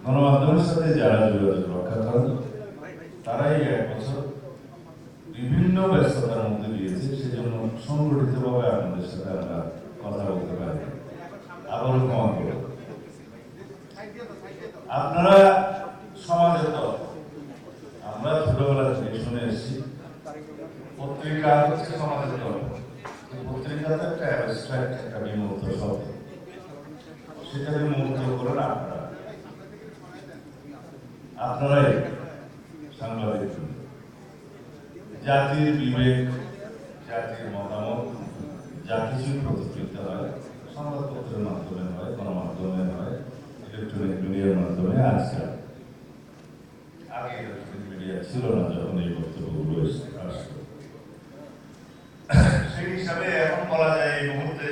গণমাধ্যমের সাথে যারা যোগাযোগ রক্ষা করেন তারাই 1 বছর বিভিন্ন ব্যস্ততার মধ্যে দিয়েছে, সেজন্য সংগঠিতভাবে আপনাদের সাথে আমরা কথা বলতে পারি। আবারও ক্ষমা করব। আপনারা সমাজে তো আমরা ছোটবেলা থেকে শুনে এসেছি পত্রিকা হচ্ছে সমাজের দল। পত্রিকাতে একটা অ্যাবস্ট্রাক্ট, একটা বিমূর্ত শব্দ, সেটাকে মুক্ত করেন আপনারাই সাংবাদিক। জাতির বিবেক, জাতির মতামত যা কিছু প্রতিষ্ঠিত হয় সংবাদপত্রের মাধ্যমে হয়, গণমাধ্যমে হয়, ইলেকট্রনিক মিডিয়ার মাধ্যমে। আজকাল আগে ইলেকট্রনিক মিডিয়া ছিল না যখন এই বক্তব্যগুলো আসতো। সেই হিসাবে এখন বলা যায় এই মুহূর্তে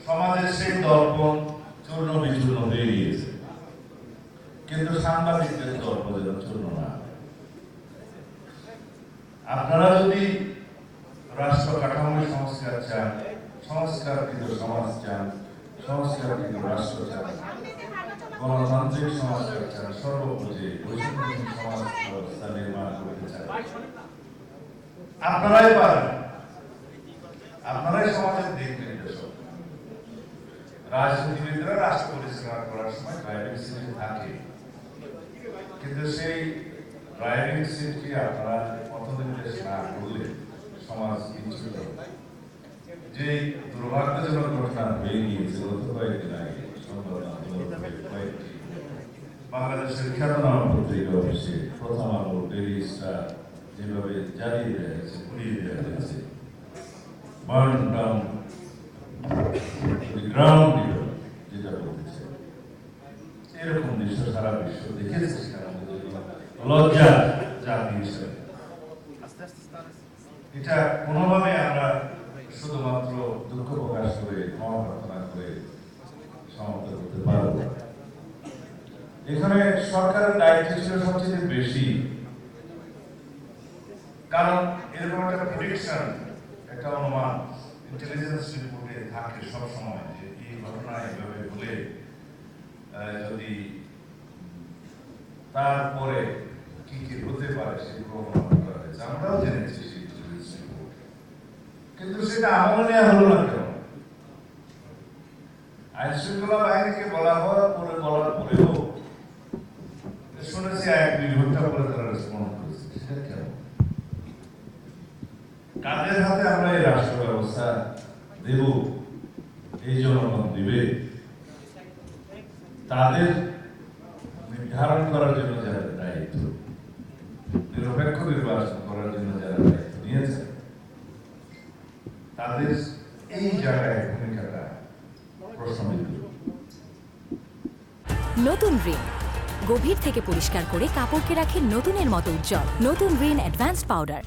সমাজের সেই দর্পণ চূর্ণ বিচূর্ণ হয়ে গিয়েছে, কিন্তু সাংবাদিকদের দর্প যেন চূর্ণ না। আপনারা যদি রাষ্ট্র কাঠামোর সংস্কার চান, সংস্কারকৃত সমাজ চান, সংস্কারকৃত রাষ্ট্র চান, গণতান্ত্রিক সংস্কার চান, সর্বোপরি বৈষম্যহীন সমাজ ব্যবস্থা নির্মাণ করতে চান, আপনারাই পারেন। আপনারাই সমাজের দিক নির্দেশক। রাজনীতিবিদরা রাষ্ট্র পরিচালনা করার সময় ড্রাইভিং সিটে থাকে, কিন্তু সেই ড্রাইভিং সিটকে আপনারা পথনির্দেশ না করলে সমাজ বিচ্যুত। যে দুর্ভাগ্যজনক ঘটনা হয়ে গিয়েছে গত কয়েকদিন আগে কয়েকটি বাংলাদেশের খ্যাতনামা পত্রিকা অফিসে প্রথম আলো, ডেইলি স্টার যেভাবে জ্বালিয়ে দেওয়া হয়েছে, পুড়িয়ে দেওয়া হয়েছে, বার্ন ডাউন গ্রাউন্ড যেটা বলতেছে, এরকম দৃশ্য সারা বিশ্ব দেখেছে। লজ্জা জাতি হিসেবে এটা কোনোভাবে আমরা শুধুমাত্র দুঃখ প্রকাশ করে, ক্ষমা প্রার্থনা করে সমাপ্ত করতে পারব। এখানে সরকারের দায়িত্ব ছিল সবচেয়ে বেশি, কারণ এরকম একটা প্রেডিকশন, একটা অনুমান ইন্টেলিজেন্স রিপোর্টে থাকে সবসময় যে এই ঘটনা এভাবে হলে যদি তারপরে কি কি হতে পারে সেগুলো অনুমান করা হয়েছে। আমরাও জেনেছি সেই ইন্টেলিজেন্স রিপোর্ট, কিন্তু সেটা আমল নেওয়া হলো না কেন? আইন শৃঙ্খলা বাহিনীকে বলার পরেও শুনেছি 1-2 ঘন্টা পরে তারা রেসপন্ড করেছে। সেটা কেন? কাদের হাতে আমরা এই রাষ্ট্র ব্যবস্থা দেব, এই জনগণ দিবে, তাদের নির্ধারণ করার জন্য যারা দায়িত্ব, নিরপেক্ষ নির্বাচন করার জন্য যারা দায়িত্ব নিয়েছে, তাদের এই জায়গায় ভূমিকাটা প্রশ্নবিদ্ধ। নতুন রিন গভীর থেকে পরিষ্কার করে কাপড়কে রাখে নতুনের মতো উজ্জ্বল। নতুন রিন অ্যাডভান্সড পাউডার।